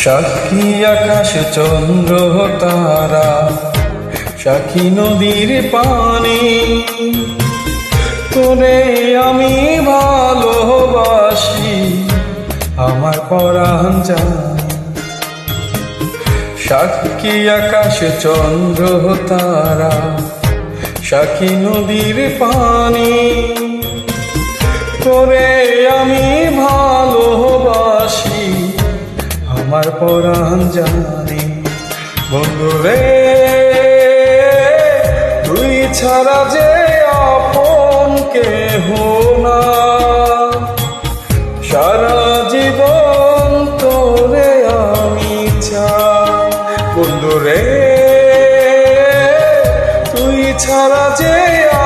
সাক্ষী আকাশ চন্দ্র তারা, সাক্ষী নদীর পানি, তোরে আমি ভালোবাসি আমার পরাণ জানে। সাক্ষী আকাশ চন্দ্র তারা, সাক্ষী নদীর পানি, তোরে আমি ভালোবাসি আমার পরাণ জানে। বন্ধুরে তুই ছাড়া যে আপন কেহ না, সারা জীবন তোরে আমি চাই। বন্ধুরে তুই ছাড়া যে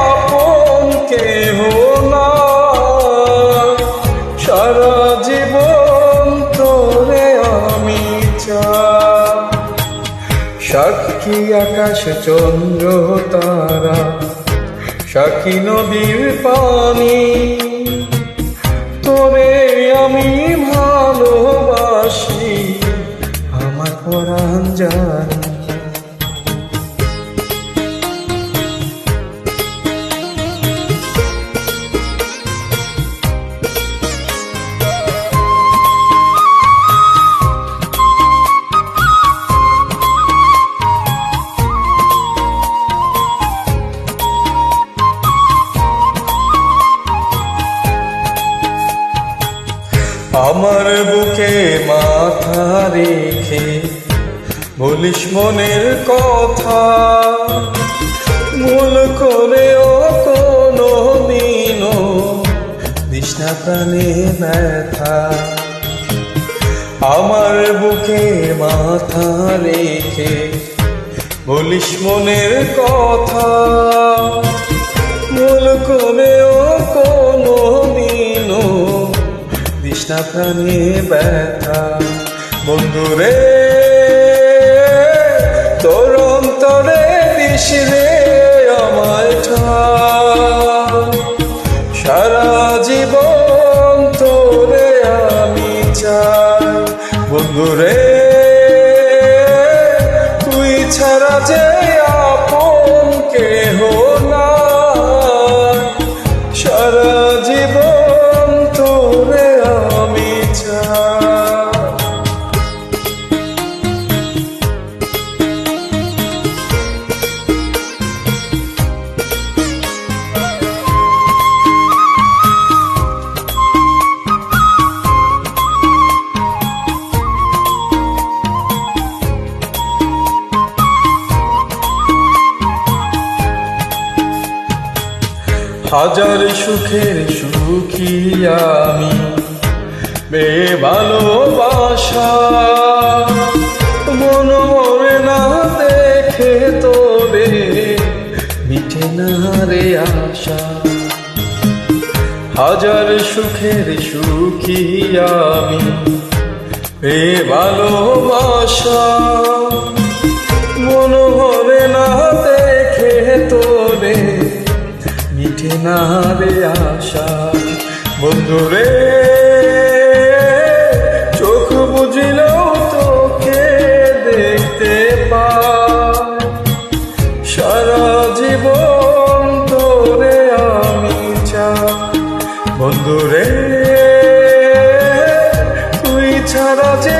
আপন কেহ না, সারা জীবন তোরে আমি চাই। সাক্ষী আকাশ চন্দ্র তারা, সাক্ষী নদীর পানি, তোরে আমি ভালোবাসি আমার পরাণ জানে। আমার বুকে মাথা রেখে বলিস মনের কথা, ভুল করেও কোনো দিনও দিস না প্রাণে ব্যথা। আমার বুকে মাথা রেখে বলিস মনের কথা, ভুল করেও কোনো দিনও তৃষ্ণা প্রাণে ব্যথা। বন্ধুরে তোর অন্তরে দিস রে আমায় ঠাই, সারা জীবন তোরে আমি চাই। বন্ধুরে তুই ছাড়া যে আপন কেহ না, সারা জীবন তোরে আমি চাই। হাজার সুখের সুখী আমি বে ভালোবাসা, মন মরে না দেখে তোরে মিঠে না রে আশা। হাজার সুখের সুখী আমি বে ভালোবাসা, মন মরে না দেখে তোরে মিঠে না রে আশা। বন্ধুরে চোখ বুঝলেও তোকে দেখতে পাই, সারা জীবন তোরে আমি চাই। বন্ধুরে তুই ছাড়া যে